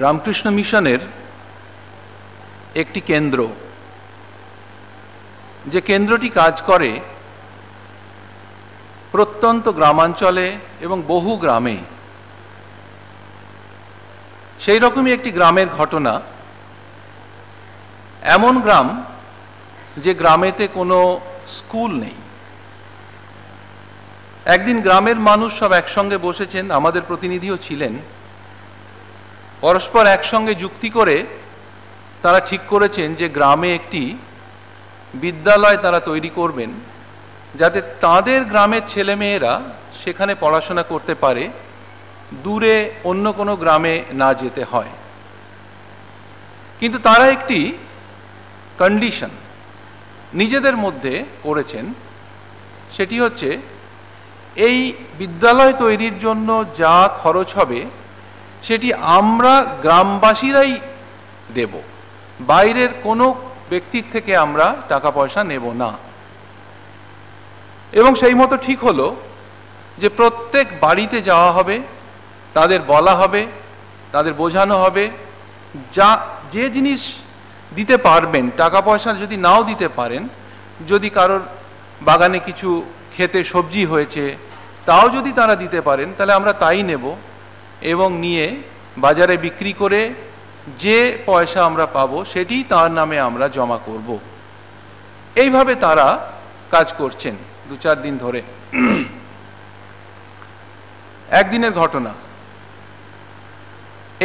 রামকৃষ্ণ মিশনের একটি কেন্দ্র, যে কেন্দ্রটি কাজ করে প্রত্যন্ত গ্রামাঞ্চলে এবং বহু গ্রামে। সেই রকমই একটি গ্রামের ঘটনা। এমন গ্রাম যে গ্রামেতে কোনো স্কুল নেই। একদিন গ্রামের মানুষ সব একসঙ্গে বসেছেন, আমাদের প্রতিনিধিও ছিলেন। পরস্পর একসঙ্গে যুক্তি করে তারা ঠিক করেছেন যে গ্রামে একটি বিদ্যালয় তারা তৈরি করবেন, যাতে তাদের গ্রামের ছেলেমেয়েরা সেখানে পড়াশোনা করতে পারে, দূরে অন্য কোনো গ্রামে না যেতে হয়। কিন্তু তারা একটি কন্ডিশন নিজেদের মধ্যে করেছেন, সেটি হচ্ছে এই বিদ্যালয় তৈরির জন্য যা খরচ হবে সেটি আমরা গ্রামবাসীরাই দেব, বাইরের কোনো ব্যক্তির থেকে আমরা টাকা পয়সা নেব না। এবং সেই মতো ঠিক হলো যে প্রত্যেক বাড়িতে যাওয়া হবে, তাদের বলা হবে, তাদের বোঝানো হবে, যে জিনিস দিতে পারবেন, টাকা পয়সা যদি নাও দিতে পারেন, যদি কারোর বাগানে কিছু খেতে সবজি হয়েছে তাও যদি তারা দিতে পারেন, তাহলে আমরা তাই নেব এবং নিয়ে বাজারে বিক্রি করে যে পয়সা আমরা পাবো সেটি তার নামে আমরা জমা করব। এইভাবে তারা কাজ করছেন 2-4 দিন ধরে। একদিনের ঘটনা,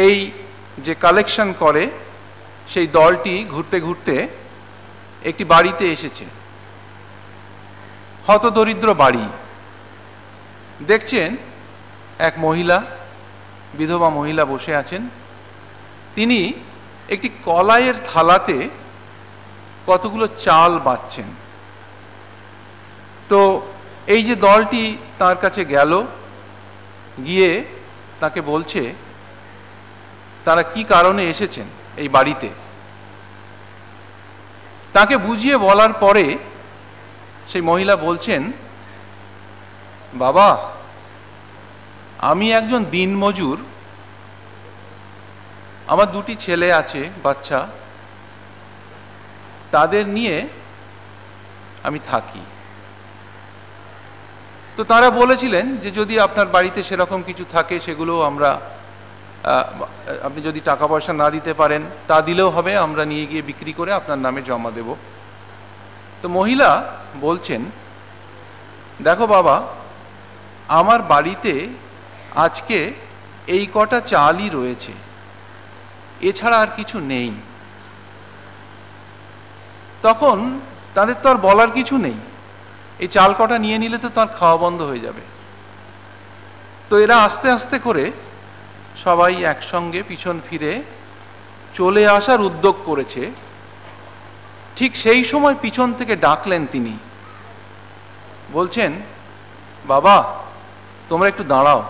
এই যে কালেকশন করে সেই দলটি ঘুরতে ঘুরতে একটি বাড়িতে এসেছে, হতদরিদ্র বাড়ি। দেখছেন এক মহিলা, বিধবা মহিলা বসে আছেন। তিনি একটি কলাইয়ের থালাতে কতগুলো চাল বাচ্ছেন। তো এই যে দলটি তার কাছে গেল, গিয়ে তাকে বলছে তারা কি কারণে এসেছেন এই বাড়িতে। তাকে বুঝিয়ে বলার পরে সেই মহিলা বলছেন, বাবা, আমি একজন দিনমজুর, আমার 2টি ছেলে আছে, বাচ্চা, তাদের নিয়ে আমি থাকি। তো তারা বলেছিলেন যে যদি আপনার বাড়িতে সেরকম কিছু থাকে সেগুলো আমরা, আপনি যদি টাকা পয়সা না দিতে পারেন তা দিলেও হবে, আমরা নিয়ে গিয়ে বিক্রি করে আপনার নামে জমা দেব। তো মহিলা বলছেন, দেখো বাবা, আমার বাড়িতে আজকে এই কটা চালই রয়েছে, এছাড়া আর কিছু নেই। তখন তাদের তো আর বলার কিছু নেই, এই চাল কটা নিয়ে নিলে তো তার খাওয়া বন্ধ হয়ে যাবে। তো এরা আস্তে আস্তে করে সবাই একসঙ্গে পিছন ফিরে চলে আসার উদ্যোগ করেছে। ঠিক সেই সময় পিছন থেকে ডাকলেন তিনি, বলছেন, বাবা, তোমরা একটু দাঁড়াও।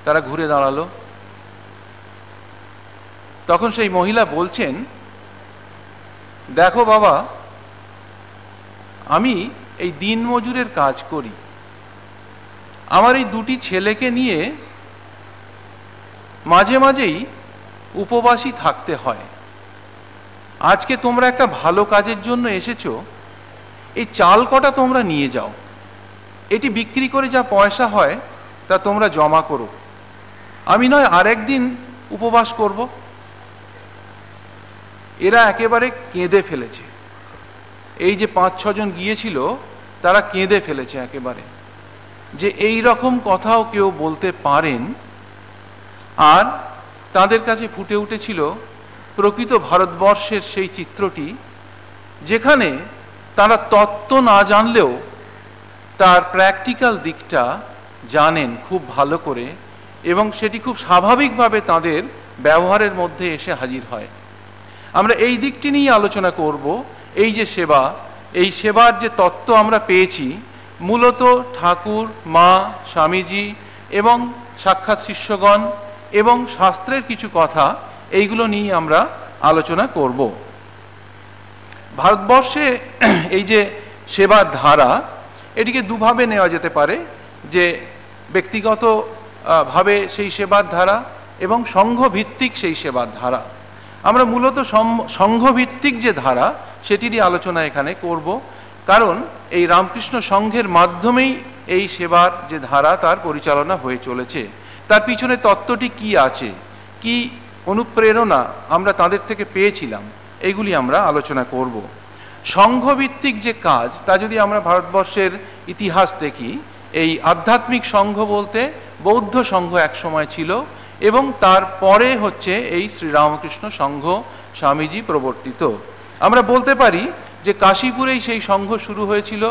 তারা ঘুরে দাঁড়ালো। তখন সেই মহিলা বলছেন, দেখো বাবা, আমি এই দিনমজুরের কাজ করি, আমার এই 2টি ছেলেকে নিয়ে মাঝে মাঝেই উপবাসী থাকতে হয়। আজকে তোমরা একটা ভালো কাজের জন্য এসেছো, এই চাল কটা তোমরা নিয়ে যাও, এটি বিক্রি করে যা পয়সা হয় তা তোমরা জমা করো, আমি নয় আরেকদিন উপবাস করব। এরা একেবারে কেঁদে ফেলেছে। এই যে 5-6 জন গিয়েছিল তারা কেঁদে ফেলেছে একেবারে, যে এই রকম কথাও কেউ বলতে পারেন। আর তাদের কাছে ফুটে উঠেছিল প্রকৃত ভারতবর্ষের সেই চিত্রটি, যেখানে তারা তত্ত্ব না জানলেও তার প্র্যাকটিক্যাল দিকটা জানেন খুব ভালো করে, এবং সেটি খুব স্বাভাবিকভাবে তাদের ব্যবহারের মধ্যে এসে হাজির হয়। আমরা এই দিকটি নিয়ে আলোচনা করব। এই যে সেবা, এই সেবার যে তত্ত্ব আমরা পেয়েছি, মূলত ঠাকুর, মা, স্বামীজি এবং সাক্ষাৎ শিষ্যগণ এবং শাস্ত্রের কিছু কথা, এইগুলো নিয়ে আমরা আলোচনা করব। ভারতবর্ষে এই যে সেবার ধারা, এটিকে দুভাবে নেওয়া যেতে পারে, যে ব্যক্তিগত ভাবে সেই সেবার ধারা এবং সংঘভিত্তিক সেই সেবার ধারা। আমরা মূলত সংঘভিত্তিক যে ধারা সেটিরই আলোচনা এখানে করব, কারণ এই রামকৃষ্ণ সংঘের মাধ্যমেই এই সেবার যে ধারা তার পরিচালনা হয়ে চলেছে। তার পিছনে তত্ত্বটি কি আছে, কি অনুপ্রেরণা আমরা তাদের থেকে পেয়েছিলাম, এইগুলি আমরা আলোচনা করব। সংঘভিত্তিক যে কাজ তা যদি আমরা ভারতবর্ষের ইতিহাস দেখি, এই আধ্যাত্মিক সংঘ বলতে বৌদ্ধ সংঘ এক সময় ছিল এবং তারপরে হচ্ছে এই শ্রীরামকৃষ্ণ সংঘ স্বামীজি প্রবর্তিত। আমরা বলতে পারি যে কাশীপুরেই সেই সংঘ শুরু হয়েছিল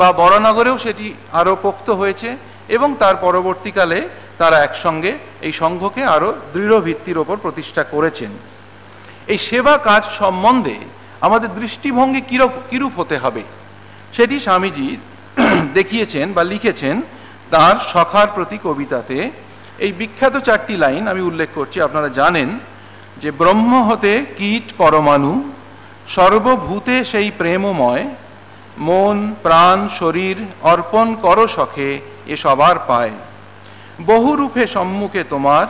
বা বরানগরেও সেটি আরও পোক্ত হয়েছে এবং তার পরবর্তীকালে তারা একসঙ্গে এই সংঘকে আরও দৃঢ় ভিত্তির ওপর প্রতিষ্ঠা করেছেন। এই সেবা কাজ সম্বন্ধে আমাদের দৃষ্টিভঙ্গি কিরূপ হতে হবে সেটি স্বামীজি দেখিয়েছেন বা লিখেছেন তার সখার প্রতি কবিতাতে। এই বিখ্যাত 4টি লাইন আমি উল্লেখ করছি, আপনারা জানেন যে ব্রহ্ম হতে কীট পরমাণু, সর্বভূতে সেই প্রেমময়, মন প্রাণ শরীর অর্পণ করো সখে এ সবার পায়। বহুরূপে সম্মুখে তোমার,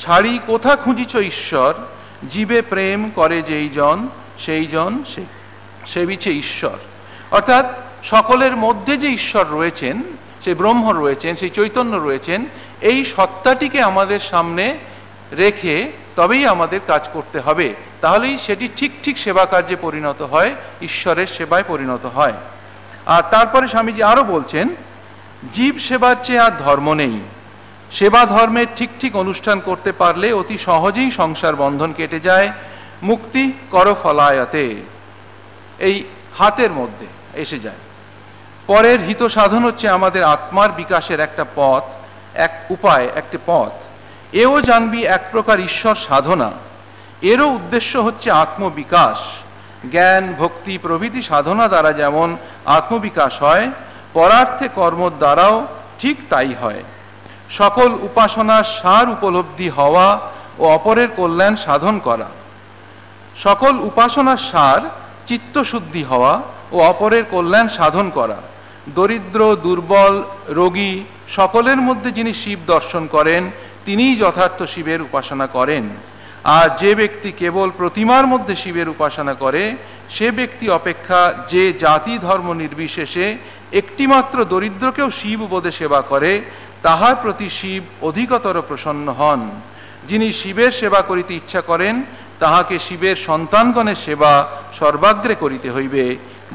ছাড়ি কোথা খুঁজিছ ঈশ্বর, জীবে প্রেম করে যেই জন সেই জন সেবিছে ঈশ্বর। অর্থাৎ সকলের মধ্যে যে ঈশ্বর রয়েছেন, সেই ব্রহ্ম রয়েছেন, সেই চৈতন্য রয়েছেন, এই সত্তাটিকে আমাদের সামনে রেখে তবেই আমাদের কাজ করতে হবে, তাহলেই সেটি ঠিক ঠিক সেবা কার্যে পরিণত হয়, ঈশ্বরের সেবায় পরিণত হয়। আর তারপরে স্বামীজি আরও বলছেন, জীব সেবার চেয়ে আর ধর্ম নেই, সেবা ধর্মের ঠিক ঠিক অনুষ্ঠান করতে পারলে অতি সহজেই সংসার বন্ধন কেটে যায়, মুক্তি করো ফলায়তে, এই হাতের মধ্যে এসে যায়। পরের হিত সাধন হচ্ছে আমাদের আত্মার বিকাশের একটা পথ, এক উপায়, একটি পথ। এও জানবি এক প্রকার ঈশ্বর সাধনা, এরও উদ্দেশ্য হচ্ছে আত্মবিকাশ। জ্ঞান ভক্তি প্রভৃতি সাধনা দ্বারা যেমন আত্মবিকাশ হয়, পরার্থে কর্মর দ্বারাও ঠিক তাই হয়। সকল উপাসনার সার উপলব্ধি হওয়া ও অপরের কল্যাণ সাধন করা। সকল উপাসনার সার চিত্তশুদ্ধি হওয়া ও অপরের কল্যাণ সাধন করা। দরিদ্র দুর্বল রোগী সকলের মধ্যে যিনি শিব দর্শন করেন তিনিই যথার্থ শিবের উপাসনা করেন। আর যে ব্যক্তি কেবল প্রতিমার মধ্যে শিবের উপাসনা করে, সে ব্যক্তি অপেক্ষা যে জাতি ধর্ম নির্বিশেষে একটিমাত্র দরিদ্রকেও শিব বোধে সেবা করে, তাহার প্রতি শিব অধিকতর প্রসন্ন হন। যিনি শিবের সেবা করিতে ইচ্ছা করেন, তাহাকে শিবের সন্তানগণের সেবা সর্বাগ্রে করিতে হইবে,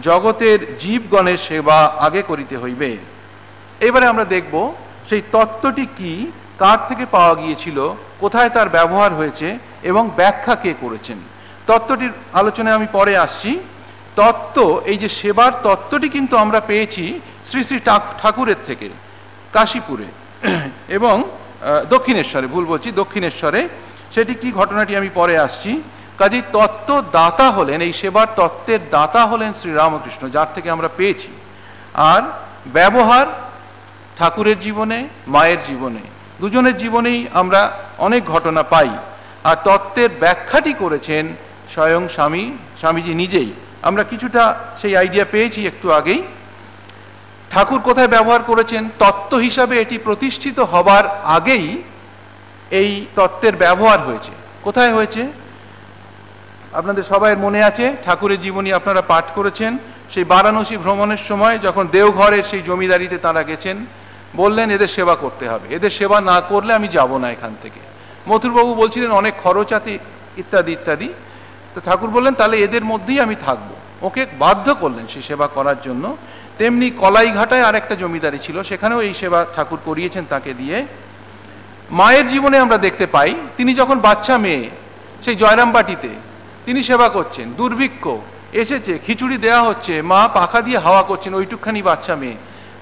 জগতের জীবগণের সেবা আগে করিতে হইবে। এবারে আমরা দেখব সেই তত্ত্বটি কি, কার থেকে পাওয়া গিয়েছিল, কোথায় তার ব্যবহার হয়েছে এবং ব্যাখ্যা কে করেছেন। তত্ত্বটির আলোচনায় আমি পরে আসছি। তত্ত্ব, এই যে সেবার তত্ত্বটি কিন্তু আমরা পেয়েছি শ্রী শ্রী ঠাকুরের থেকে কাশীপুরে এবং দক্ষিণেশ্বরে, ভুল বলছি, দক্ষিণেশ্বরে। সেটি কি ঘটনাটি আমি পরে আসছি। কাজেই তত্ত্ব দাতা হলেন, এই সেবার তত্ত্বের দাতা হলেন শ্রীরামকৃষ্ণ, যার থেকে আমরা পেয়েছি। আর ব্যবহার ঠাকুরের জীবনে, মায়ের জীবনে, দুজনের জীবনেই আমরা অনেক ঘটনা পাই। আর তত্ত্বের ব্যাখ্যাটি করেছেন স্বয়ং স্বামীজি নিজেই। আমরা কিছুটা সেই আইডিয়া পেয়েছি একটু আগেই। ঠাকুর কোথায় ব্যবহার করেছেন, তত্ত্ব হিসাবে এটি প্রতিষ্ঠিত হবার আগেই এই তত্ত্বের ব্যবহার হয়েছে। কোথায় হয়েছে আপনাদের সবাই মনে আছে, ঠাকুরের জীবনী আপনারা পাঠ করেছেন। সেই বারাণসী ভ্রমণের সময় যখন দেওঘরের সেই জমিদারিতে তারা গেছেন, বললেন এদের সেবা করতে হবে, এদের সেবা না করলে আমি যাব না এখান থেকে। মথুরবাবু বলছিলেন অনেক খরচ আছে ইত্যাদি ইত্যাদি। তো ঠাকুর বললেন তাহলে এদের মধ্যেই আমি থাকবো, ওকে বাধ্য করলেন সেই সেবা করার জন্য। তেমনি কলাইঘাটায় আর একটা জমিদারি ছিল, সেখানেও এই সেবা ঠাকুর করিয়েছেন তাকে দিয়ে। মায়ের জীবনে আমরা দেখতে পাই, তিনি যখন বাচ্চা মেয়ে সেই জয়রামবাটিতে তিনি সেবা করছেন, দুর্ভিক্ষ এসেছে, খিচুড়ি দেয়া হচ্ছে, মা পাখা দিয়ে হাওয়া করছেন, ওইটুকখানি বাচ্চা মেয়ে।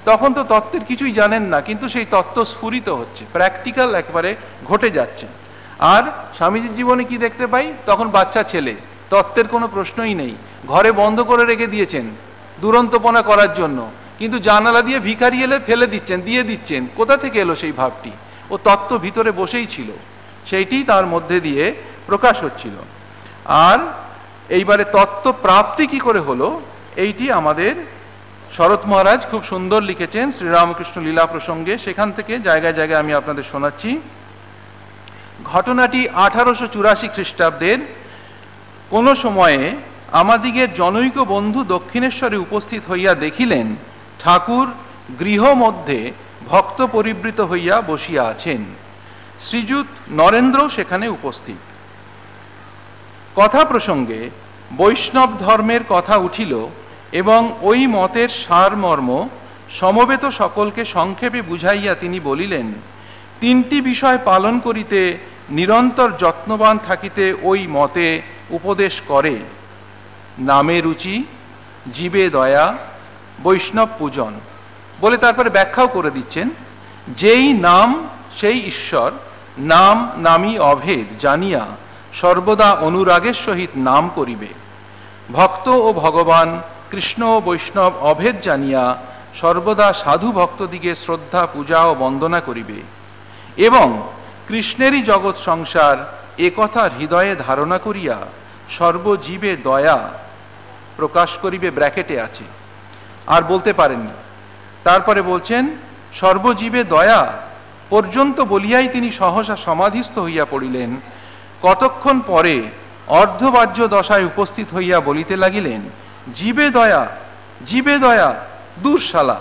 তখন তো তত্ত্বের কিছুই জানেন না, কিন্তু সেই তত্ত্ব স্ফুরিত হচ্ছে, প্র্যাকটিক্যাল একবারে ঘটে যাচ্ছে। আর স্বামীজির জীবনে কি দেখতে পাই, তখন বাচ্চা ছেলে, তত্ত্বের কোনো প্রশ্নই নেই, ঘরে বন্ধ করে রেখে দিয়েছেন দুরন্তপনা করার জন্য, কিন্তু জানালা দিয়ে ভিখারি এলে ফেলে দিচ্ছেন, দিয়ে দিচ্ছেন। কোথা থেকে এলো সেই ভাবটি? ও তত্ত্ব ভিতরে বসেই ছিল, সেইটি তার মধ্যে দিয়ে প্রকাশ হচ্ছিল। আর এইবারে তত্ত্ব প্রাপ্তি কি করে হলো, এইটি আমাদের শরৎ মহারাজ খুব সুন্দর লিখেছেন শ্রীরামকৃষ্ণ লীলা প্রসঙ্গে। সেখান থেকে জায়গায় জায়গায় আমি আপনাদের শোনাচ্ছি। ঘটনাটি 1884 খ্রিস্টাব্দের কোনো সময়ে আমাদিগের জনৈক বন্ধু দক্ষিণেশ্বরে উপস্থিত হইয়া দেখিলেন ঠাকুর গৃহ মধ্যে ভক্ত পরিবৃত হইয়া বসিয়া আছেন। শ্রীযুত নরেন্দ্র সেখানে উপস্থিত। কথা প্রসঙ্গে বৈষ্ণব ধর্মের কথা উঠিল এবং ওই মতের সারমর্ম সমবেত সকলকে সংক্ষেপে বুঝাইয়া তিনি বলিলেন, তিনটি বিষয় পালন করিতে নিরন্তর যত্নবান থাকিতে ওই মতে উপদেশ করে, নামে রুচি, জীবে দয়া, বৈষ্ণব পূজন। বলে তারপরে ব্যাখ্যাও করে দিচ্ছেন, যেই নাম সেই ঈশ্বর, নাম নামী অভেদ জানিয়া সর্বদা অনুরাগের সহিত নাম করিবে। ভক্ত ও ভগবান, কৃষ্ণ ও বৈষ্ণব অভেদ জানিয়া সর্বদা সাধু ভক্তদিগে শ্রদ্ধা, পূজা ও বন্দনা করিবে এবং কৃষ্ণেরই জগৎ সংসার একথা হৃদয়ে ধারণা করিয়া সর্বজীবে দয়া প্রকাশ করিবে। ব্র্যাকেটে আছে, আর বলতে পারেননি। তারপরে বলছেন, সর্বজীবে দয়া পর্যন্ত বলিয়াই তিনি সহসা সমাধিস্থ হইয়া পড়িলেন। কতক্ষণ পরে অর্ধবাহ্য দশায় উপস্থিত হইয়া বলিতে লাগিলেন, জীবে দয়া, জীবে দয়া, দূর শালা,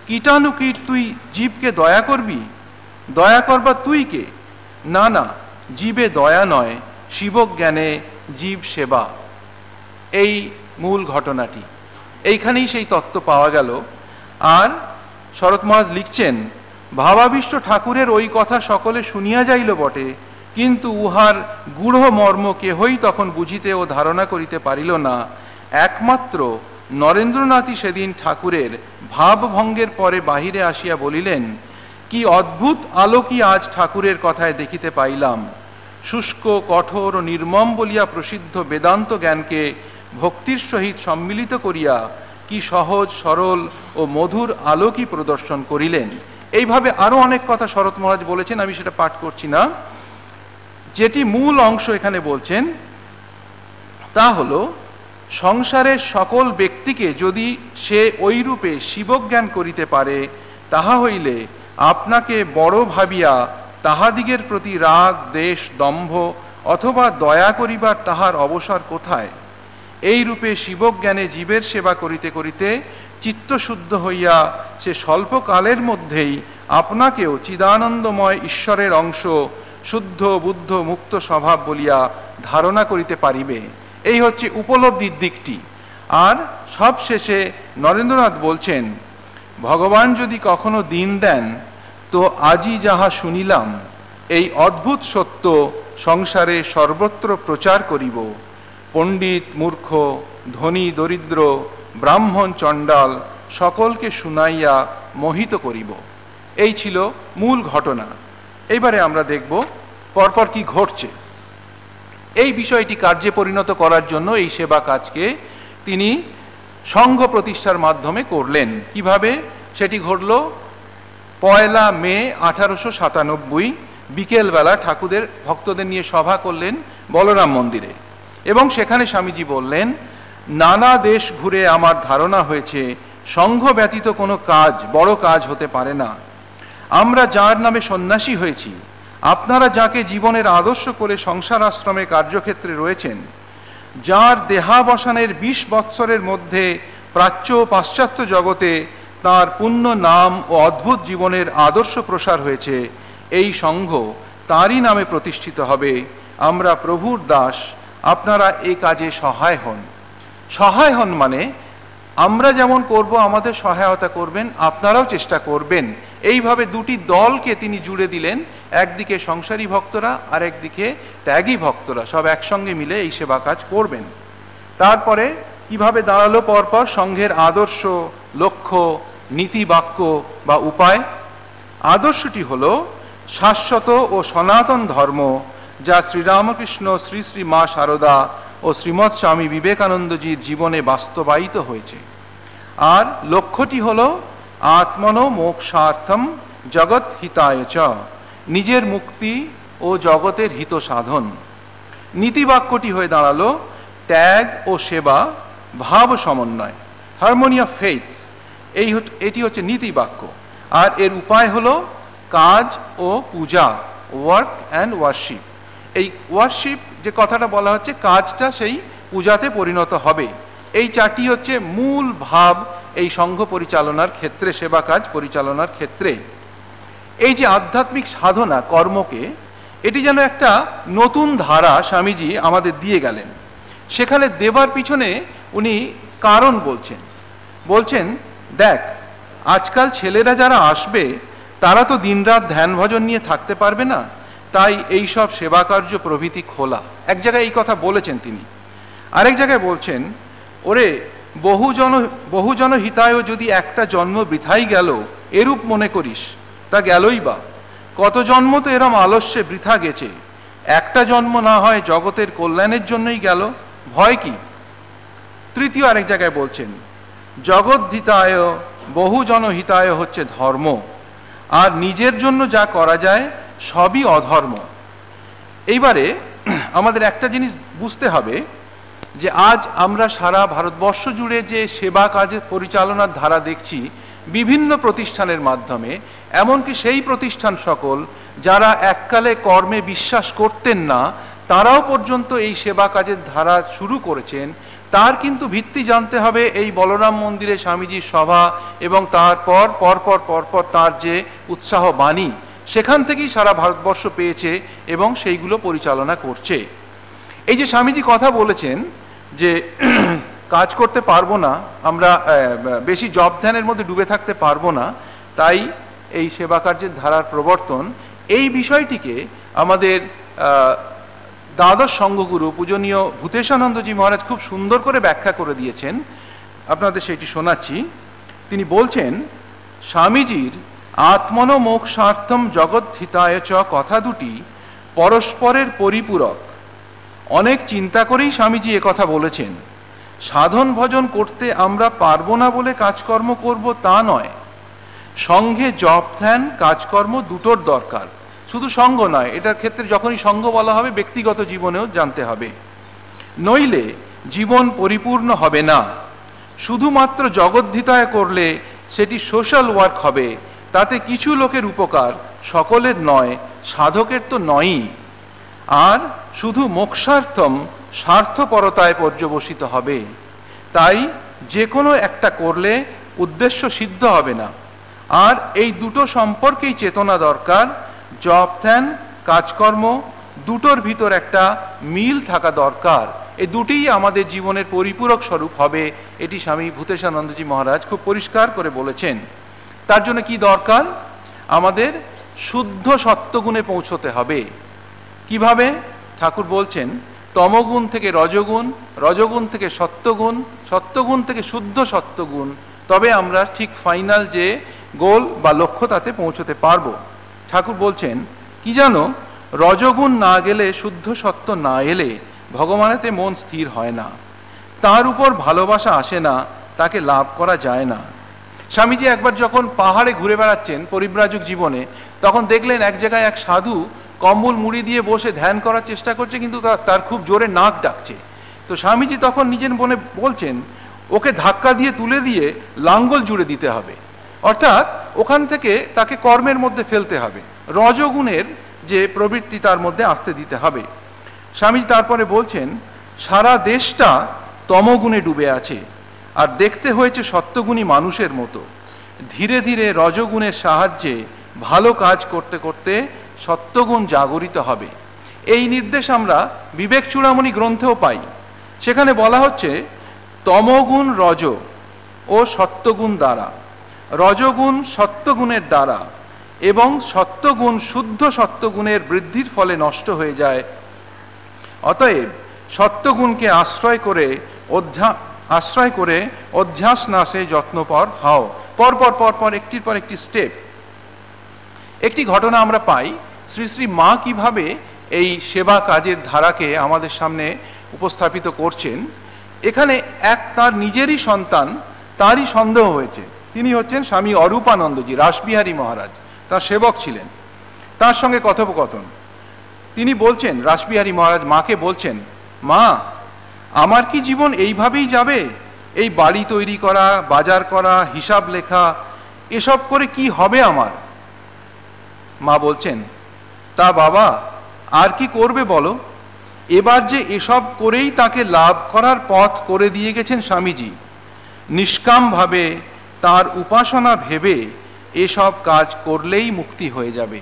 কীটানুকীট তুই জীবকে দয়া করবি? দয়া করবার তুই কে? না না, জীবে দয়া নয়, শিবজ্ঞানে জীব সেবা। এই মূল ঘটনাটি, এইখানেই সেই তত্ত্ব পাওয়া গেল। আর শরৎ মহারাজ লিখছেন, ভাবাবিষ্ট ঠাকুরের ওই কথা সকলে শুনিয়া যাইল বটে, কিন্তু উহার গূঢ় মর্ম কেহই তখন বুঝিতে ও ধারণা করিতে পারিল না। একমাত্র নরেন্দ্রনাথই সেদিন ঠাকুরের ভাবভঙ্গের পরে বাহিরে আসিয়া বলিলেন, কি অদ্ভুত আলোকই আজ ঠাকুরের কথায় দেখিতে পাইলাম। শুষ্ক, কঠোর ও নির্মম বলিয়া প্রসিদ্ধ বেদান্ত জ্ঞানকে ভক্তির সহিত সম্মিলিত করিয়া কি সহজ, সরল ও মধুর আলোকই প্রদর্শন করিলেন। এইভাবে আরো অনেক কথা শরৎ মহারাজ বলেছেন, আমি সেটা পাঠ করছি না। যেটি মূল অংশ এখানে বলছেন তা হলো, সংসারের সকল ব্যক্তিকে যদি সে ওই রূপে শিবজ্ঞান করিতে পারে, তাহা হইলে আপনাকে বড় ভাবিয়া তাহাদিগের প্রতি রাগ, দেশ, দম্ভ অথবা দয়া করিবার তাহার অবসর কোথায়? এই রূপে শিবজ্ঞানে জীবের সেবা করিতে করিতে চিত্তশুদ্ধ হইয়া সে স্বল্পকালের মধ্যেই আপনাকেও চিদানন্দময় ঈশ্বরের অংশ, শুদ্ধ, বুদ্ধ, মুক্ত স্বভাব বলিয়া ধারণা করিতে পারিবে। এই হচ্ছে উপলব্ধির দিকটি। আর সব শেষে নরেন্দ্রনাথ বলছেন, ভগবান যদি কখনো দিন দেন তো আজই যাহা শুনিলাম এই অদ্ভুত সত্য সংসারে সর্বত্র প্রচার করিব। পণ্ডিত, মূর্খ, ধনী, দরিদ্র, ব্রাহ্মণ, চণ্ডাল সকলকে শুনাইয়া মোহিত করিব। এই ছিল মূল ঘটনা। এইবারে আমরা দেখব পরপর কি ঘটছে। এই বিষয়টি কার্যে পরিণত করার জন্য এই সেবা কাজকে তিনি সংঘ প্রতিষ্ঠার মাধ্যমে করলেন। কিভাবে সেটি ঘটল? 1 মে 1897 বিকেলবেলা ঠাকুরের ভক্তদের নিয়ে সভা করলেন বলরাম মন্দিরে, এবং সেখানে স্বামীজি বললেন, নানা দেশ ঘুরে আমার ধারণা হয়েছে সংঘ ব্যতীত কোনো কাজ বড় কাজ হতে পারে না। আমরা যার নামে সন্ন্যাসী হয়েছি, আপনারা যাকে জীবনের আদর্শ করে সংসার আশ্রমে কার্যক্ষেত্রে রয়েছেন, যার দেহাবসানের 20 বৎসরের মধ্যে প্রাচ্য ও পাশ্চাত্য জগতে তাঁর পুণ্য নাম ও অদ্ভুত জীবনের আদর্শ প্রসার হয়েছে, এই সংঘ তাঁরই নামে প্রতিষ্ঠিত হবে। আমরা প্রভুর দাস, আপনারা এই কাজে সহায় হন। সহায় হন মানে আমরা যেমন করব, আমাদের সহায়তা করবেন, আপনারাও চেষ্টা করবেন। এইভাবে দুটি দলকে তিনি জুড়ে দিলেন, একদিকে সংসারী ভক্তরা আর একদিকে ত্যাগী ভক্তরা, সব একসঙ্গে মিলে এই সেবা কাজ করবেন। তারপরে কিভাবে দাঁড়ালো পরপর সংঘের আদর্শ, লক্ষ্য, নীতি, বাক্য বা উপায়। আদর্শটি হলো শাশ্বত ও সনাতন ধর্ম, যা শ্রীরামকৃষ্ণ, শ্রী শ্রী মা শারদা ও শ্রীমৎ স্বামী বিবেকানন্দজির জীবনে বাস্তবায়িত হয়েছে। আর লক্ষ্যটি হলো আত্মনো মোক্ষার্থম জগৎ হিতায় চ, নিজের মুক্তি ও জগতের হিত সাধন। নীতিবাক্যটি হয়ে দাঁড়ালো ত্যাগ ও সেবা, ভাব সমন্বয়, হারমোনি অফ ফেথস। এটি হচ্ছে নীতিবাক্য। আর এর উপায় হলো কাজ ও পূজা, ওয়ার্ক অ্যান্ড ওয়ার্শিপ। এই ওয়ার্শিপ যে কথাটা বলা হচ্ছে, কাজটা সেই পূজাতে পরিণত হবে। এই চারটি হচ্ছে মূল ভাব এই সংঘ পরিচালনার ক্ষেত্রে, সেবা কাজ পরিচালনার ক্ষেত্রে। এই যে আধ্যাত্মিক সাধনা কর্মকে, এটি যেন একটা নতুন ধারা স্বামীজি আমাদের দিয়ে গেলেন। সেখানে দেবার পিছনে উনি কারণ বলছেন দেখ, আজকাল ছেলেরা যারা আসবে তারা তো দিনরাত ধ্যান ভজন নিয়ে থাকতে পারবে না, তাই এই সব সেবা কার্য প্রভৃতি খোলা। এক জায়গায় এই কথা বলেছেন তিনি। আরেক জায়গায় বলছেন, ওরে বহুজন হিতায় যদি একটা জন্ম বৃথাই গেল এরূপ মনে করিস, তা গেলই বা, কত জন্ম তো এরম আলস্যে বৃথা গেছে, একটা জন্ম না হয় জগতের কল্যাণের জন্যই গেল, ভয় কি? তৃতীয় আরেক জায়গায় বলছেন, জগদ্ধিতায় বহুজন হিতায় হচ্ছে ধর্ম, আর নিজের জন্য যা করা যায় সবই অধর্ম। এইবারে আমাদের একটা জিনিস বুঝতে হবে যে আজ আমরা সারা ভারতবর্ষ জুড়ে যে সেবা কাজের পরিচালনার ধারা দেখছি বিভিন্ন প্রতিষ্ঠানের মাধ্যমে, এমনকি সেই প্রতিষ্ঠান সকল যারা এককালে কর্মে বিশ্বাস করতেন না, তারাও পর্যন্ত এই সেবা কাজের ধারা শুরু করেছেন। তার কিন্তু ভিত্তি জানতে হবে এই বলরাম মন্দিরে স্বামীজির সভা এবং তারপর পরপর তার যে উৎসাহ বাণী, সেখান থেকেই সারা ভারতবর্ষ পেয়েছে এবং সেইগুলো পরিচালনা করছে। এই যে স্বামীজি কথা বলেছেন যে কাজ করতে পারবো না, আমরা বেশি জব ধ্যানের মধ্যে ডুবে থাকতে পারবো না, তাই এই সেবা কার্যের ধারার প্রবর্তন, এই বিষয়টিকে আমাদের দ্বাদশ সংঘগুরু পূজনীয় ভূতেশানন্দজি মহারাজ খুব সুন্দর করে ব্যাখ্যা করে দিয়েছেন। আপনাদের সেটি শোনাচ্ছি। তিনি বলছেন, স্বামীজির আত্মনো মোক্ষার্থম জগদ্ধিতায় চ কথা দুটি পরস্পরের পরিপূরক। অনেক চিন্তা করেই স্বামীজি কথা বলেছেন। সাধন ভজন করতে আমরা পারবো না বলে কাজকর্ম করব তা নয়, সঙ্গে জপ ধ্যান কাজকর্ম দুটোর দরকার। শুধু সঙ্গ নয়, এটার ক্ষেত্রে যখনই সঙ্গ বলা হবে ব্যক্তিগত জীবনেও জানতে হবে, নইলে জীবন পরিপূর্ণ হবে না। শুধুমাত্র জগদ্ধিতায় করলে সেটি সোশ্যাল ওয়ার্ক হবে, তাতে কিছু লোকের উপকার, সকলের নয়, সাধকের তো নয়ই। আর শুধু মোক্ষার্থম স্বার্থপরতায় পর্যবসিত হবে। তাই যে কোনো একটা করলে উদ্দেশ্য সিদ্ধ হবে না। আর এই দুটো সম্পর্কেই চেতনা দরকার। জপ ধ্যান কাজকর্ম দুটোর ভিতর একটা মিল থাকা দরকার। এই দুটিই আমাদের জীবনের পরিপূরক স্বরূপ হবে, এটি স্বামী ভূতেশানন্দজি মহারাজ খুব পরিষ্কার করে বলেছেন। তার জন্য কি দরকার? আমাদের শুদ্ধ সত্যগুণে পৌঁছতে হবে। কিভাবে? ঠাকুর বলছেন, তমগুণ থেকে রজগুণ, রজগুণ থেকে সত্যগুণ, সত্যগুণ থেকে শুদ্ধ সত্যগুণ, তবে আমরা ঠিক ফাইনাল যে গোল বা লক্ষ্য তাতে পৌঁছতে পারবো। ঠাকুর বলছেন কি জানো, রজগুণ না গেলে, শুদ্ধ সত্য না এলে ভগবানেতে মন স্থির হয় না, তার উপর ভালোবাসা আসে না, তাকে লাভ করা যায় না। স্বামীজি একবার যখন পাহাড়ে ঘুরে বেড়াচ্ছেন পরিব্রাজক জীবনে, তখন দেখলেন এক জায়গায় এক সাধু কম্বল মুড়ি দিয়ে বসে ধ্যান করার চেষ্টা করছে, কিন্তু তার খুব জোরে নাক ডাকছে। তো স্বামীজি তখন নিজের মনে বলছেন, ওকে ধাক্কা দিয়ে তুলে দিয়ে লাঙ্গল জুড়ে দিতে হবে, অর্থাৎ ওখান থেকে তাকে কর্মের মধ্যে ফেলতে হবে, রজগুণের যে প্রবৃত্তি তার মধ্যে আসতে দিতে হবে। স্বামীজি তারপরে বলছেন, সারা দেশটা তমগুণে ডুবে আছে, আর দেখতে হয়েছে সত্যগুণী মানুষের মতো। ধীরে ধীরে রজগুণের সাহায্যে ভালো কাজ করতে করতে সত্যগুণ জাগরিত হবে। এই নির্দেশ আমরা বিবেক চূড়ামণি গ্রন্থেও পাই। সেখানে বলা হচ্ছে, তমগুণ রজ ও সত্যগুণ দ্বারা, রজগুণ সত্যগুণের দ্বারা, এবং সত্যগুণ শুদ্ধ সত্যগুণের বৃদ্ধির ফলে নষ্ট হয়ে যায়। অতএব সত্যগুণকে আশ্রয় করে অধ্যাস নাশে যত্নপর হও। পরপর একটির পর একটি স্টেপ। একটি ঘটনা আমরা পাই, শ্রী শ্রী মা কিভাবে এই সেবা কাজের ধারাকে আমাদের সামনে উপস্থাপিত করছেন। এখানে এক তার নিজেরই সন্তান, তারই সন্দেহ হয়েছে। তিনি হচ্ছেন স্বামী অরূপানন্দজি, রাসবিহারী মহারাজ, তার সেবক ছিলেন। তার সঙ্গে কথোপকথন। তিনি বলছেন, রাসবিহারী মহারাজ মাকে বলছেন, মা, আমার কি জীবন এইভাবেই যাবে? এই বাড়ি তৈরি করা, বাজার করা, হিসাব লেখা, এসব করে কি হবে আমার? মা বলছেন, তা বাবা আর কি করবে বলো? এবার যে এসব করেই তাকে লাভ করার পথ করে দিয়ে গেছেন স্বামীজি। নিষ্কামভাবে তার উপাসনা ভেবে এসব কাজ করলেই মুক্তি হয়ে যাবে।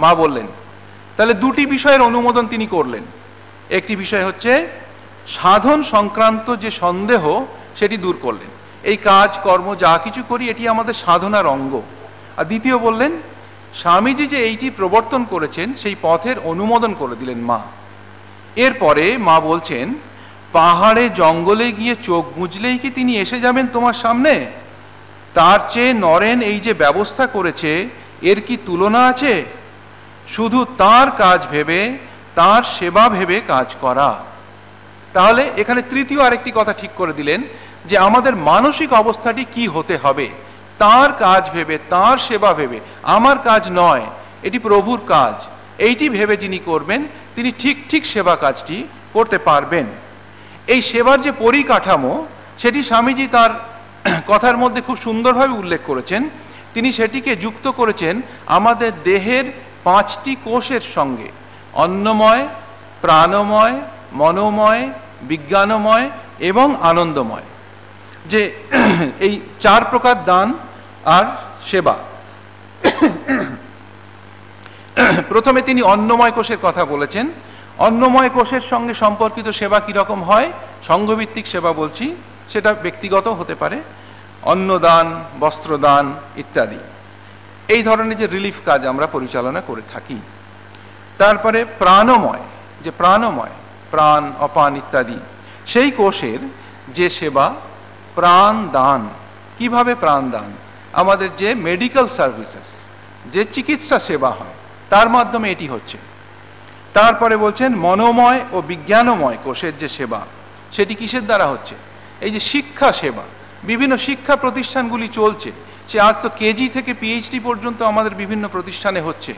মা বললেন, তাহলে দুটি বিষয়ের অনুমোদন তিনি করলেন। একটি বিষয় হচ্ছে সাধন সংক্রান্ত যে সন্দেহ সেটি দূর করলেন, এই কাজ কর্ম যা কিছু করি এটি আমাদের সাধনার অঙ্গ। আর দ্বিতীয় বললেন, স্বামীজি যে এইটি প্রবর্তন করেছেন সেই পথের অনুমোদন করে দিলেন মা। এরপরে মা বলছেন, পাহাড়ে জঙ্গলে গিয়ে চোখ বুঝলেই কি তিনি এসে যাবেন তোমার সামনে? তার চেয়ে নরেন এই যে ব্যবস্থা করেছে এর কি তুলনা আছে? শুধু তার কাজ ভেবে, তার সেবা ভেবে কাজ করা। তাহলে এখানে তৃতীয় আরেকটি কথা ঠিক করে দিলেন যে আমাদের মানসিক অবস্থাটি কি হতে হবে। তার কাজ ভেবে, তার সেবা ভেবে, আমার কাজ নয়, এটি প্রভুর কাজ, এইটি ভেবে যিনি করবেন তিনি ঠিক ঠিক সেবা কাজটি করতে পারবেন। এই সেবার যে পরিকাঠামো সেটি স্বামীজি তার কথার মধ্যে খুব সুন্দরভাবে উল্লেখ করেছেন। তিনি সেটিকে যুক্ত করেছেন আমাদের দেহের 5টি কোষের সঙ্গে, অন্নময়, প্রাণময়, মনোময়, বিজ্ঞানময় এবং আনন্দময়। যে এই 4 প্রকার দান আর সেবা। প্রথমে তিনি অন্নময় কোষের কথা বলেছেন। অন্নময় কোষের সঙ্গে সম্পর্কিত সেবা কীরকম হয়? সংঘভিত্তিক সেবা বলছি, সেটা ব্যক্তিগত হতে পারে, অন্নদান, বস্ত্রদান ইত্যাদি। এই ধরনের যে রিলিফ কাজ আমরা পরিচালনা করে থাকি। তারপরে প্রাণময়, যে প্রাণময়, প্রাণ, অপান ইত্যাদি, সেই কোষের যে সেবা, প্রাণ দান। কিভাবে প্রাণ দান? আমাদের যে মেডিকেল সার্ভিসেস, যে চিকিৎসা সেবা হয় তার মাধ্যমে এটি হচ্ছে। তারপরে বলছেন মনোময় ও বিজ্ঞানময় কোষের যে সেবা, সেটি কিসের দ্বারা হচ্ছে? এই যে শিক্ষা সেবা, বিভিন্ন শিক্ষা প্রতিষ্ঠানগুলি চলছে, সে আজ তো কেজি থেকে পিএইচডি পর্যন্ত আমাদের বিভিন্ন প্রতিষ্ঠানে হচ্ছে।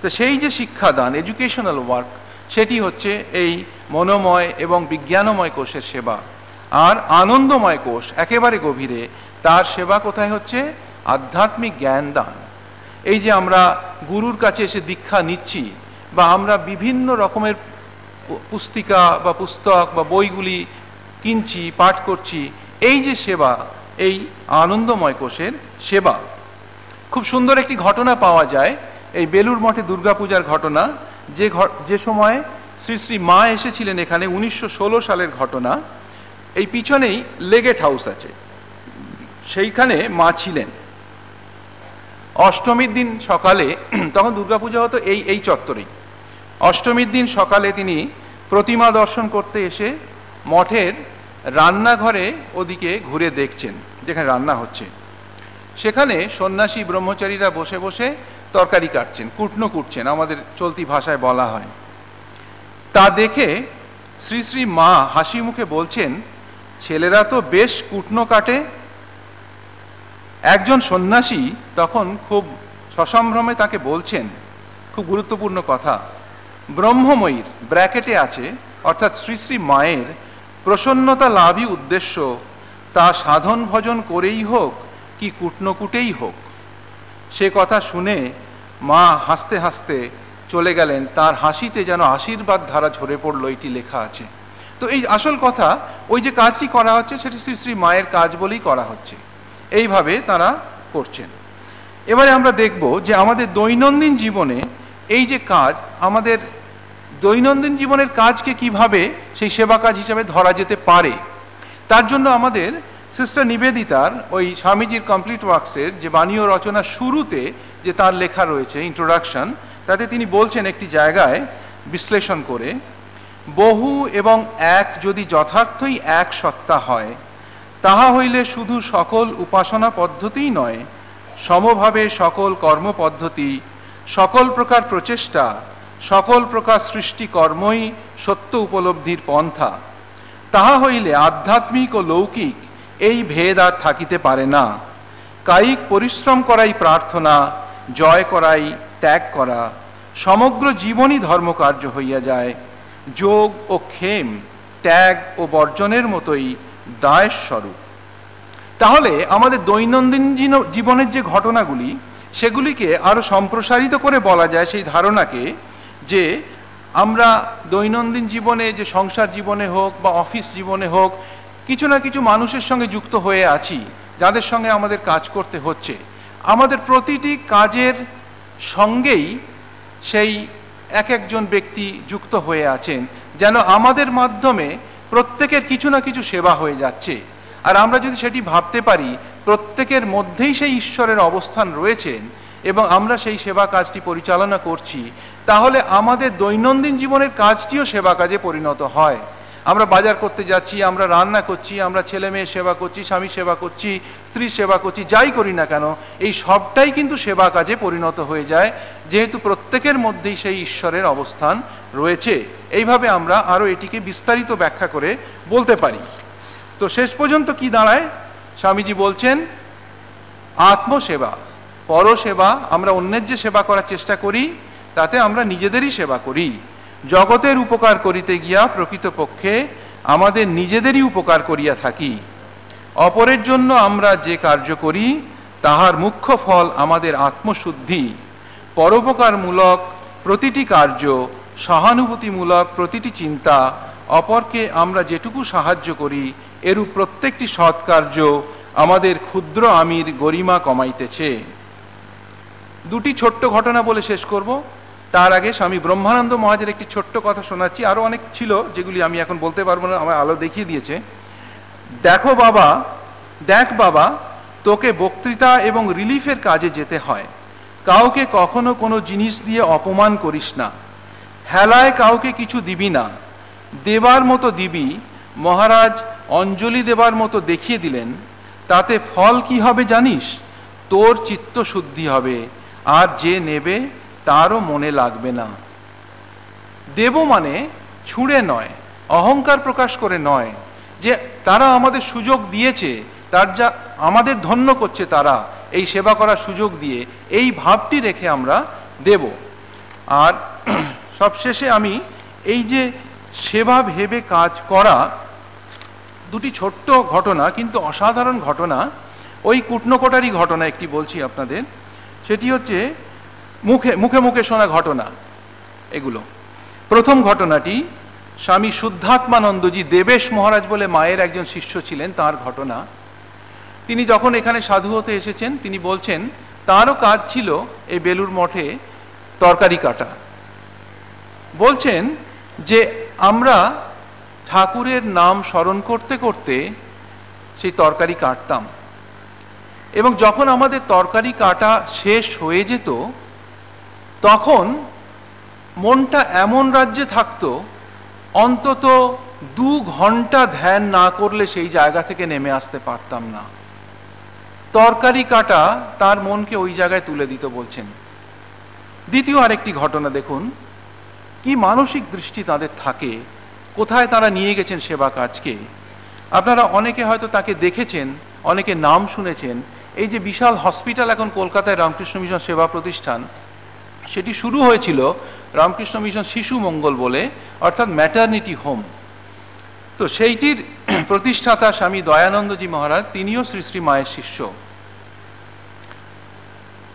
তো সেই যে শিক্ষাদান, এডুকেশনাল ওয়ার্ক, সেটি হচ্ছে এই মনোময় এবং বিজ্ঞানময় কোষের সেবা। আর আনন্দময় কোষ একেবারে গভীরে, তার সেবা কোথায় হচ্ছে? আধ্যাত্মিক জ্ঞান দান। এই যে আমরা গুরুর কাছে এসে দীক্ষা নিচ্ছি, বা আমরা বিভিন্ন রকমের পুস্তিকা বা পুস্তক বা বইগুলি কিনছি, পাঠ করছি, এই যে সেবা, এই আনন্দময় কোষের সেবা। খুব সুন্দর একটি ঘটনা পাওয়া যায় এই বেলুর মঠে দুর্গাপূজার ঘটনা। যে সময় শ্রী শ্রী মা এসেছিলেন এখানে, 1916 সালের ঘটনা। এই পিছনেই লেগেট হাউস আছে, সেইখানে মা ছিলেন। অষ্টমীর দিন সকালে, তখন দুর্গাপূজা হতো এই চত্বরেই, অষ্টমীর দিন সকালে তিনি প্রতিমা দর্শন করতে এসে মঠের রান্নাঘরে ওদিকে ঘুরে দেখছেন, যেখানে রান্না হচ্ছে। সেখানে সন্ন্যাসী ব্রহ্মচারীরা বসে বসে তরকারি কাটছেন, কুটনো কুটছেন, আমাদের চলতি ভাষায় বলা হয়। তা দেখে শ্রী শ্রী মা হাসি মুখে বলছেন, ছেলেরা তো বেশ কুটনো কাটে। একজন সন্ন্যাসী তখন খুব সসম্ভ্রমে তাকে বলছেন, খুব গুরুত্বপূর্ণ কথা, ব্রহ্মময়ীর ব্র্যাকেটে আছে, অর্থাৎ শ্রী শ্রী মায়ের প্রসন্নতা লাভই উদ্দেশ্য, তা সাধন ভজন করেই হোক কি কুটনোকুটেই হোক। সে কথা শুনে মা হাসতে হাসতে চলে গেলেন। তার হাসিতে যেন আশীর্বাদ ধারা ঝরে পড়ল, এটি লেখা আছে। তো এই আসল কথা, ওই যে কাজটি করা হচ্ছে সেটি শ্রী শ্রী মায়ের কাজ বলেই করা হচ্ছে, এইভাবে তারা করছেন। এবারে আমরা দেখব যে আমাদের দৈনন্দিন জীবনে এই যে কাজ, আমাদের দৈনন্দিন জীবনের কাজকে কিভাবে সেই সেবা কাজ হিসাবে ধরা যেতে পারে। তার জন্য আমাদের সিস্টার নিবেদিতার ওই স্বামীজির কমপ্লিট ওয়ার্কসের যে বাণীয় রচনা শুরুতে যে তার লেখা রয়েছে, ইন্ট্রোডাকশন, তাতে তিনি বলছেন একটি জায়গায় বিশ্লেষণ করে, বহু এবং এক যদি যথার্থই এক সত্তা হয়, তাহা হইলে শুধু সকল উপাসনা পদ্ধতিই নয়, সমভাবে সকল কর্মপদ্ধতি, সকল প্রকার প্রচেষ্টা, সকল প্রকার সৃষ্টি কর্মই সত্য উপলব্ধির পন্থা। তাহা হইলে আধ্যাত্মিক ও লৌকিক এই ভেদ আর থাকিতে পারে না। কায়িক পরিশ্রম করাই প্রার্থনা, জয় করাই ত্যাগ করা, সমগ্র জীবনই ধর্মকার্য হইয়া যায়। যোগ ও ক্ষেম ত্যাগ ও বর্জনের মতোই দায়ের স্বরূপ। তাহলে আমাদের দৈনন্দিন জীবনের যে ঘটনাগুলি, সেগুলিকে আরও সম্প্রসারিত করে বলা যায় সেই ধারণাকে, যে আমরা দৈনন্দিন জীবনে, যে সংসার জীবনে হোক বা অফিস জীবনে হোক, কিছু না কিছু মানুষের সঙ্গে যুক্ত হয়ে আছি, যাদের সঙ্গে আমাদের কাজ করতে হচ্ছে। আমাদের প্রতিটি কাজের সঙ্গেই সেই এক একজন ব্যক্তি যুক্ত হয়ে আছেন, যেন আমাদের মাধ্যমে প্রত্যেকের কিছু না কিছু সেবা হয়ে যাচ্ছে। আর আমরা যদি সেটি ভাবতে পারি প্রত্যেকের মধ্যেই সেই ঈশ্বরের অবস্থান রয়েছেন এবং আমরা সেই সেবা কাজটি পরিচালনা করছি, তাহলে আমাদের দৈনন্দিন জীবনের কাজটিও সেবা কাজে পরিণত হয়। আমরা বাজার করতে যাচ্ছি, আমরা রান্না করছি, আমরা ছেলে মেয়ের সেবা করছি, স্বামী সেবা করছি, স্ত্রীর সেবা করছি, যাই করি না কেন এই সবটাই কিন্তু সেবা কাজে পরিণত হয়ে যায়, যেহেতু প্রত্যেকের মধ্যেই সেই ঈশ্বরের অবস্থান রয়েছে। এইভাবে আমরা আরও এটিকে বিস্তারিত ব্যাখ্যা করে বলতে পারি। তো শেষ পর্যন্ত কি দাঁড়ায়? স্বামীজি বলছেন আত্মসেবা, পরসেবা, আমরা অন্যের যে সেবা করার চেষ্টা করি তাতে আমরা নিজেদেরই সেবা করি। জগতের উপকার করিতে গিয়া প্রকৃতপক্ষে আমাদের নিজেদেরই উপকার করিয়া থাকি। অপরের জন্য আমরা যে কার্য করি তাহার মুখ্য ফল আমাদের আত্মশুদ্ধি। পরোপকারমূলক প্রতিটি কার্য, সহানুভূতিমূলক প্রতিটি চিন্তা, অপরকে আমরা যেটুকু সাহায্য করি এরূপ প্রত্যেকটি সৎকার্য আমাদের ক্ষুদ্র আমির গরিমা কমাইতেছে। দুটি ছোট্ট ঘটনা বলে শেষ করব। তার আগে স্বামী ব্রহ্মানন্দ মহারাজের একটি ছোট্ট কথা শোনাচ্ছি। আরও অনেক ছিল যেগুলি আমি এখন বলতে পারবো না, আমার আলো দেখিয়ে দিয়েছে। দেখ বাবা, তোকে বক্তৃতা এবং রিলিফের কাজে যেতে হয়। কাউকে কখনো কোনো জিনিস দিয়ে অপমান করিস না। হেলায় কাউকে কিছু দিবি না, দেবার মতো দিবি। মহারাজ অঞ্জলি দেবার মতো দেখিয়ে দিলেন, তাতে ফল কি হবে জানিস? তোর চিত্ত শুদ্ধি হবে, আর যে নেবে তারও মনে লাগবে না। দেব মানে ছুঁড়ে নয়, অহংকার প্রকাশ করে নয়, যে তারা আমাদের সুযোগ দিয়েছে, তার যা আমাদের ধন্য করছে তারা এই সেবা করার সুযোগ দিয়ে, এই ভাবটি রেখে আমরা দেব। আর সবশেষে আমি এই যে সেবা ভেবে কাজ করা, দুটি ছোট্ট ঘটনা কিন্তু অসাধারণ ঘটনা, ওই কুটনকোটারি ঘটনা একটি বলছি আপনাদের। সেটি হচ্ছে মুখে মুখে শোনা ঘটনা এগুলো। প্রথম ঘটনাটি স্বামী শুদ্ধাত্মানন্দজি, দেবেশ মহারাজ বলে মায়ের একজন শিষ্য ছিলেন, তার ঘটনা। তিনি যখন এখানে সাধু হতে এসেছেন, তিনি বলছেন তারও কাজ ছিল এই বেলুর মঠে তরকারি কাটা। বলছেন যে আমরা ঠাকুরের নাম স্মরণ করতে করতে সেই তরকারি কাটতাম, এবং যখন আমাদের তরকারি কাটা শেষ হয়ে যেত তখন মনটা এমন রাজ্যে থাকতো, অন্তত 2 ঘন্টা ধ্যান না করলে সেই জায়গা থেকে নেমে আসতে পারতাম না। তরকারি কাটা তার মনকে ওই জায়গায় তুলে দিত বলছেন। দ্বিতীয় আরেকটি ঘটনা দেখুন, কি মানসিক দৃষ্টি তাদের থাকে, কোথায় তারা নিয়ে গেছেন সেবা কাজকে। আপনারা অনেকে হয়তো তাকে দেখেছেন, অনেকে নাম শুনেছেন। এই যে বিশাল হসপিটাল এখন কলকাতায় রামকৃষ্ণ মিশন সেবা প্রতিষ্ঠান, সেটি শুরু হয়েছিল রামকৃষ্ণ মিশন শিশু মঙ্গল বলে, অর্থাৎ ম্যাটারনিটি হোম। তো সেইটির প্রতিষ্ঠাতা স্বামী দয়ানন্দজি মহারাজ, তিনিও শ্রী শ্রী মায়ের শিষ্য।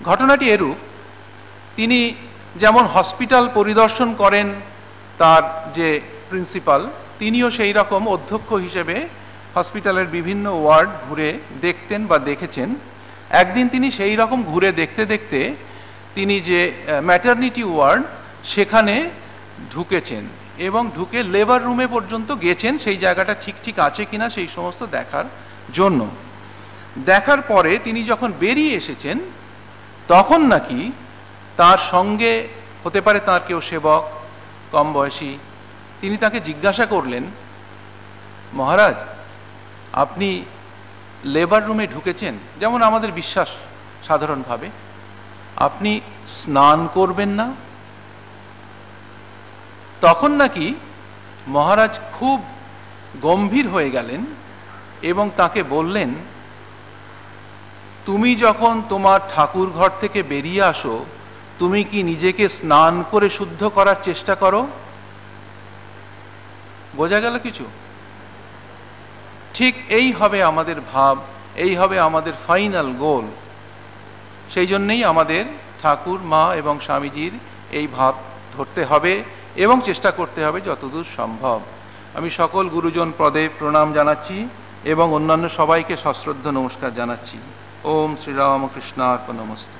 ঘটনাটি এরূপ, তিনি যেমন হসপিটাল পরিদর্শন করেন, তার যে প্রিন্সিপাল তিনিও সেই রকম অধ্যক্ষ হিসেবে হসপিটালের বিভিন্ন ওয়ার্ড ঘুরে দেখতেন বা দেখেছেন। একদিন তিনি সেই রকম ঘুরে দেখতে দেখতে তিনি যে ম্যাটারনিটি ওয়ার্ড সেখানে ঢুকেছেন এবং ঢুকে লেবার রুমে পর্যন্ত গেছেন, সেই জায়গাটা ঠিক ঠিক আছে কিনা সেই সমস্ত দেখার জন্য। দেখার পরে তিনি যখন বেরিয়ে এসেছেন তখন নাকি তার সঙ্গে, হতে পারে তার কেউ সেবক কম বয়সী, তিনি তাকে জিজ্ঞাসা করলেন, মহারাজ আপনি লেবার রুমে ঢুকেছেন, যেমন আমাদের বিশ্বাস সাধারণভাবে, আপনি স্নান করবেন না? তখন নাকি মহারাজ খুব গম্ভীর হয়ে গেলেন এবং তাকে বললেন, তুমি যখন তোমার ঠাকুর ঘর থেকে বেরিয়ে আসো, তুমি কি নিজেকে স্নান করে শুদ্ধ করার চেষ্টা করো? বোঝা গেল কিছু? ঠিক এই হবে আমাদের ভাব, এই হবে আমাদের ফাইনাল গোল। সেই জন্যেই আমাদের ঠাকুর, মা এবং স্বামীজির এই ভাব ধরতে হবে এবং চেষ্টা করতে হবে যতদূর সম্ভব। আমি সকল গুরুজন পদে প্রণাম জানাচ্ছি এবং অন্যান্য সবাইকে সশ্রদ্ধ নমস্কার জানাচ্ছি। ওম শ্রীরামকৃষ্ণার্পণমস্তু।